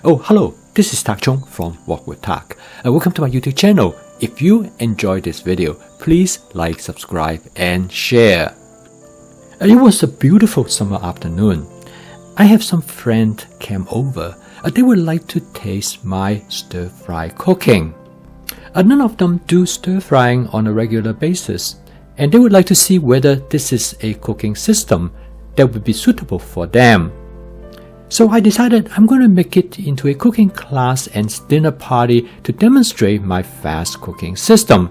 Oh, hello, this is Tak Chung from Walk with Tak. Welcome to my YouTube channel. If you enjoyed this video, please like, subscribe, and share. It was a beautiful summer afternoon. I have some friends came over. They would like to taste my stir-fry cooking. None of them do stir-frying on a regular basis, and they would like to see whether this is a cooking system that would be suitable for them. So I decided I'm going to make it into a cooking class and dinner party to demonstrate my fast cooking system,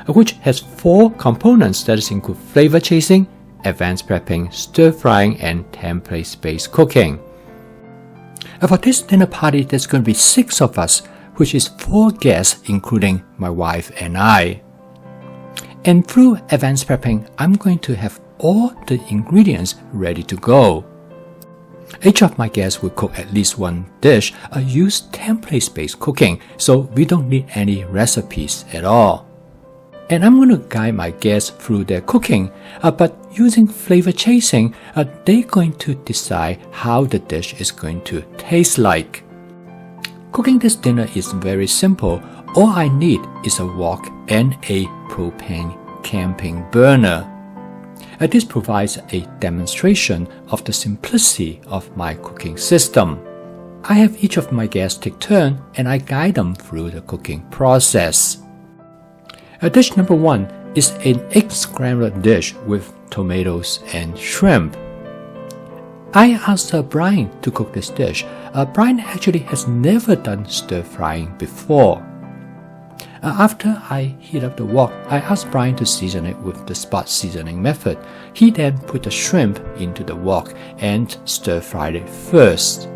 which has 4 components that include flavor chasing, advanced prepping, stir-frying, and template-based cooking. For this dinner party, there's going to be 6 of us, which is 4 guests, including my wife and I. And through advanced prepping, I'm going to have all the ingredients ready to go. Each of my guests will cook at least 1 dish. I use template-based cooking, so we don't need any recipes at all. And I'm going to guide my guests through their cooking, but using flavor chasing, they're going to decide how the dish is going to taste like. Cooking this dinner is very simple. All I need is a wok and a propane camping burner. This provides a demonstration of the simplicity of my cooking system. I have each of my guests take turn and I guide them through the cooking process. Dish number 1 is an egg scramlet dish with tomatoes and shrimp. I asked Brian to cook this dish. Brian actually has never done stir-frying before. After I heat up the wok, I asked Brian to season it with the spot seasoning method. He then put the shrimp into the wok and stir-fried it first.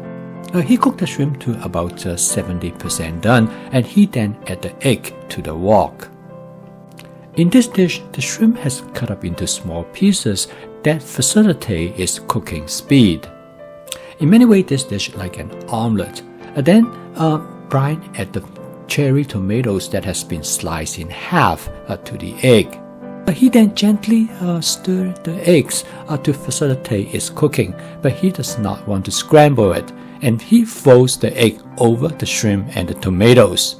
He cooked the shrimp to about 70% done, and he then added the egg to the wok. In this dish, the shrimp has cut up into small pieces that facilitate its cooking speed. In many ways, this dish is like an omelette. Then Brian added the cherry tomatoes that has been sliced in half to the egg. He then gently stirred the eggs to facilitate its cooking, but he does not want to scramble it, and he folds the egg over the shrimp and the tomatoes.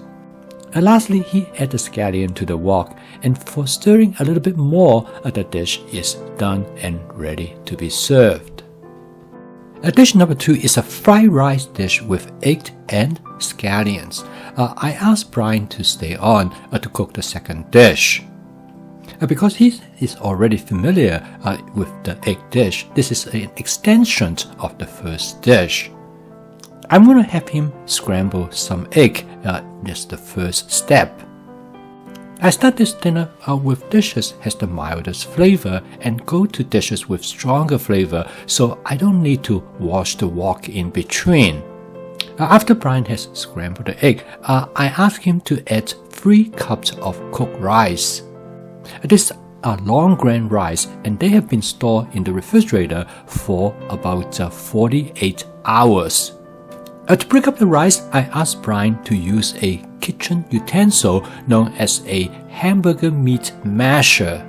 Lastly, he added the scallion to the wok, and for stirring a little bit more, the dish is done and ready to be served. Dish number 2 is a fried rice dish with egg and scallions. I asked Brian to stay on to cook the second dish. Because he is already familiar with the egg dish, this is an extension of the first dish. I'm going to have him scramble some egg. That's the first step. I start this dinner with dishes has the mildest flavor and go to dishes with stronger flavor, so I don't need to wash the wok in between. After Brian has scrambled the egg, I ask him to add 3 cups of cooked rice. These are long grain rice, and they have been stored in the refrigerator for about 48 hours. To break up the rice, I asked Brian to use a kitchen utensil known as a hamburger meat masher.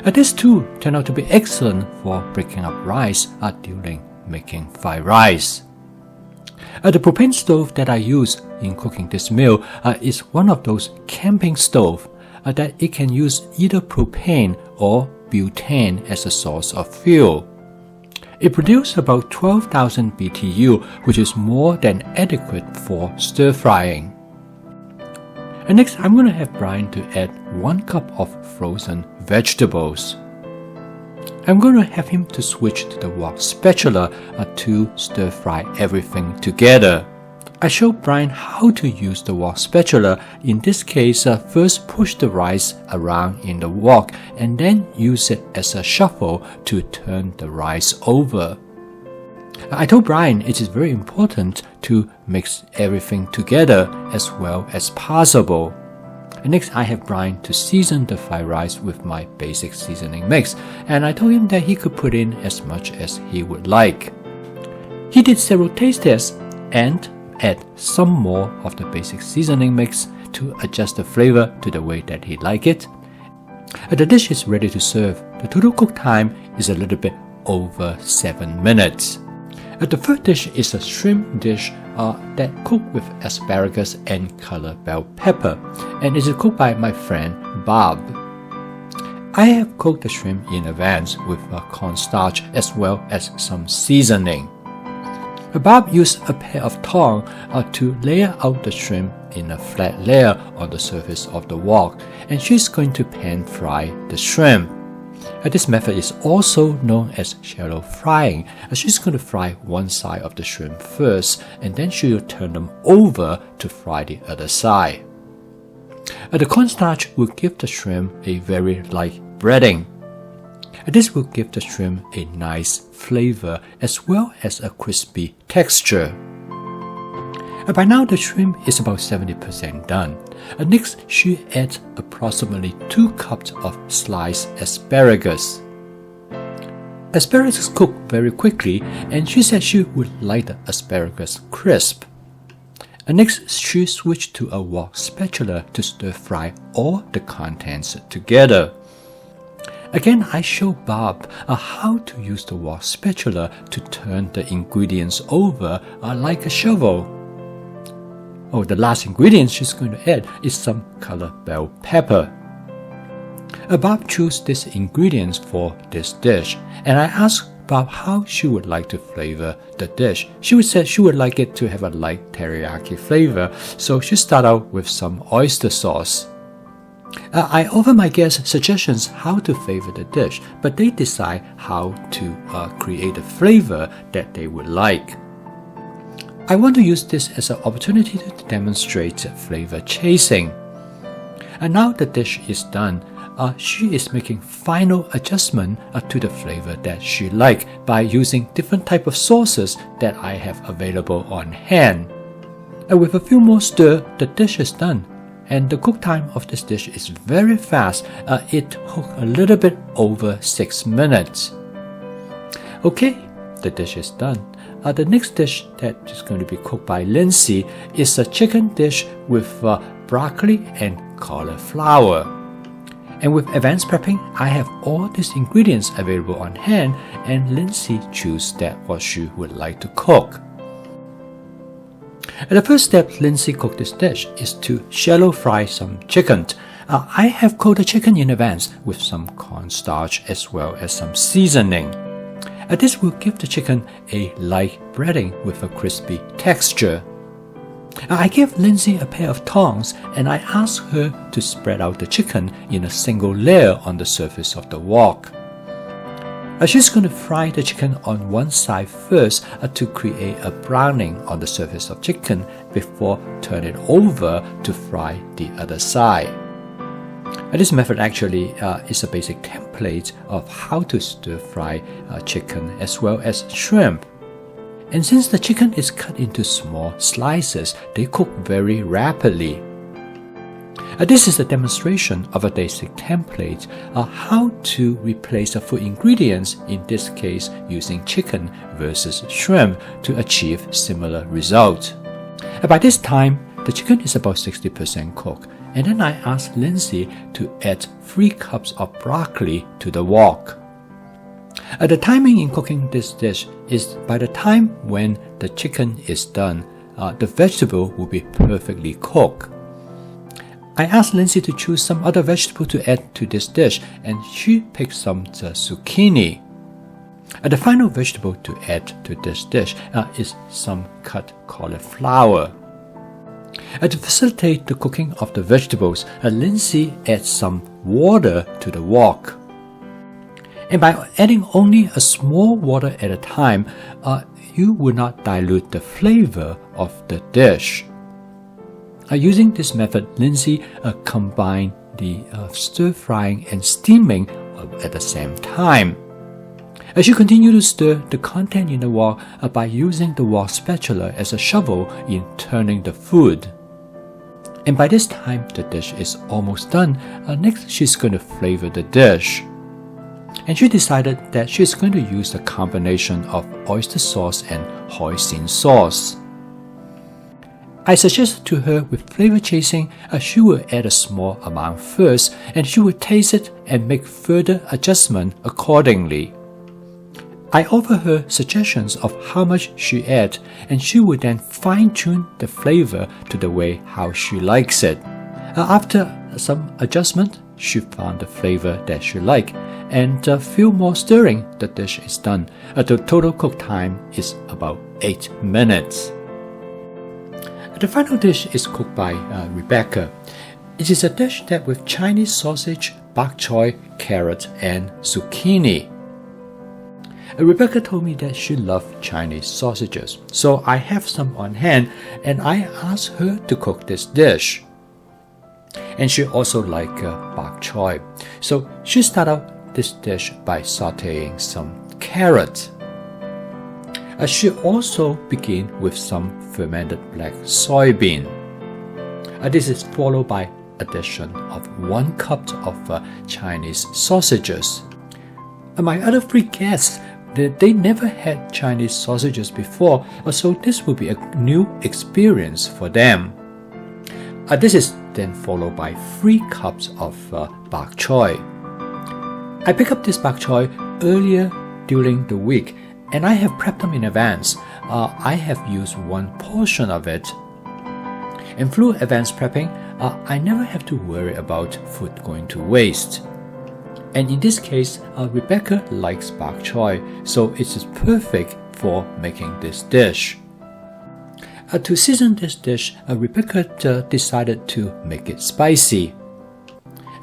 This tool turned out to be excellent for breaking up rice during making fried rice. The propane stove that I use in cooking this meal is one of those camping stoves that it can use either propane or butane as a source of fuel. It produces about 12,000 BTU, which is more than adequate for stir-frying. And next, I'm going to have Brian to add 1 cup of frozen vegetables. I'm going to have him to switch to the wok spatula to stir-fry everything together. I showed Brian how to use the wok spatula. In this case, first push the rice around in the wok and then use it as a shovel to turn the rice over. I told Brian it is very important to mix everything together as well as possible. And next, I have Brian to season the fried rice with my basic seasoning mix, and I told him that he could put in as much as he would like. He did several taste tests and add some more of the basic seasoning mix to adjust the flavor to the way that he liked it. The dish is ready to serve. The total cook time is a little bit over 7 minutes. The third dish is a shrimp dish that cooked with asparagus and color bell pepper, and it is cooked by my friend Bob. I have cooked the shrimp in advance with cornstarch as well as some seasoning. Bob used a pair of tongs to layer out the shrimp in a flat layer on the surface of the wok, and she's going to pan fry the shrimp. This method is also known as shallow frying. She's going to fry one side of the shrimp first, and then she will turn them over to fry the other side. The cornstarch will give the shrimp a very light breading. This will give the shrimp a nice flavor as well as a crispy texture. By now the shrimp is about 70% done. Next, she adds approximately 2 cups of sliced asparagus. Asparagus cook very quickly, and she said she would like the asparagus crisp. Next, she switched to a wok spatula to stir fry all the contents together. Again, I show Bob how to use the wok spatula to turn the ingredients over like a shovel. The last ingredient she's going to add is some color bell pepper. Bob chose these ingredients for this dish, and I asked Bob how she would like to flavor the dish. She said she would like it to have a light teriyaki flavor, so she started out with some oyster sauce. I offer my guests suggestions how to flavor the dish, but they decide how to create a flavor that they would like. I want to use this as an opportunity to demonstrate flavor chasing. And now the dish is done, she is making final adjustment to the flavor that she likes by using different type of sauces that I have available on hand. With a few more stir, the dish is done. And the cook time of this dish is very fast. It took a little bit over 6 minutes. Okay, the dish is done. The next dish that is going to be cooked by Lindsay is a chicken dish with broccoli and cauliflower. And with advanced prepping, I have all these ingredients available on hand, and Lindsay chose what she would like to cook. The first step Lindsay cooked this dish is to shallow fry some chicken. I have cooked the chicken in advance with some cornstarch as well as some seasoning. This will give the chicken a light breading with a crispy texture. I gave Lindsay a pair of tongs, and I asked her to spread out the chicken in a single layer on the surface of the wok. She's going to fry the chicken on one side first to create a browning on the surface of chicken before turn it over to fry the other side. This method actually is a basic template of how to stir fry chicken as well as shrimp. And since the chicken is cut into small slices, they cook very rapidly. This is a demonstration of a basic template of how to replace the food ingredients, in this case using chicken versus shrimp, to achieve similar results. By this time, the chicken is about 60% cooked, and then I asked Lindsay to add 3 cups of broccoli to the wok. The timing in cooking this dish is by the time when the chicken is done, the vegetable will be perfectly cooked. I asked Lindsay to choose some other vegetable to add to this dish, and she picked some zucchini. The final vegetable to add to this dish is some cut cauliflower. To facilitate the cooking of the vegetables, Lindsay adds some water to the wok. And by adding only a small water at a time, you will not dilute the flavor of the dish. Using this method, Lindsay combined the stir-frying and steaming at the same time. As you continue to stir the content in the wok by using the wok spatula as a shovel in turning the food. And by this time, the dish is almost done. Next, she's going to flavor the dish. And she decided that she's going to use a combination of oyster sauce and hoisin sauce. I suggested to her with flavor chasing, she will add a small amount first, and she will taste it and make further adjustment accordingly. I offer her suggestions of how much she adds, and she will then fine-tune the flavor to the way how she likes it. After some adjustment, she found the flavor that she likes, and a few more stirring, the dish is done. The total cook time is about 8 minutes. The final dish is cooked by Rebecca. It is a dish that with Chinese sausage, bok choy, carrot, and zucchini. Rebecca told me that she loved Chinese sausages, so I have some on hand and I asked her to cook this dish. And she also liked bok choy, so she started out this dish by sauteing some carrot. She also began with some fermented black soybean. This is followed by addition of 1 cup of Chinese sausages. My other 3 guests, they never had Chinese sausages before, so this will be a new experience for them. This is then followed by 3 cups of bok choy. I picked up this bok choy earlier during the week, and I have prepped them in advance. I have used 1 portion of it. And through advanced prepping, I never have to worry about food going to waste. And in this case, Rebecca likes bok choy, so it is perfect for making this dish. To season this dish, Rebecca decided to make it spicy.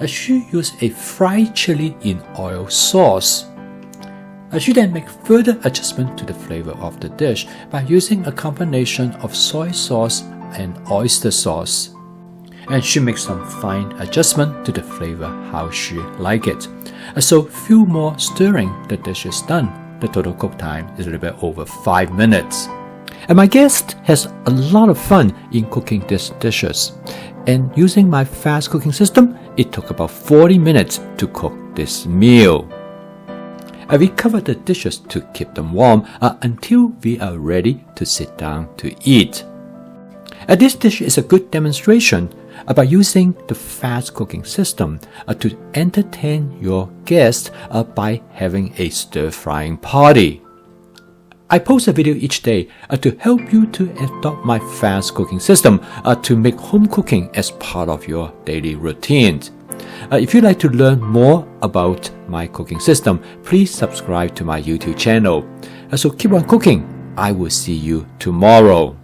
She used a fried chili in oil sauce. She then made further adjustment to the flavor of the dish by using a combination of soy sauce and oyster sauce. And she makes some fine adjustment to the flavor how she like it. So few more stirring, the dish is done. The total cook time is a little bit over 5 minutes. And my guest has a lot of fun in cooking these dishes. And using my fast cooking system, it took about 40 minutes to cook this meal. We cover the dishes to keep them warm until we are ready to sit down to eat. This dish is a good demonstration about using the fast cooking system to entertain your guests by having a stir-frying party. I post a video each day to help you to adopt my fast cooking system to make home cooking as part of your daily routine. If you'd like to learn more about my cooking system, please subscribe to my YouTube channel. So keep on cooking. I will see you tomorrow.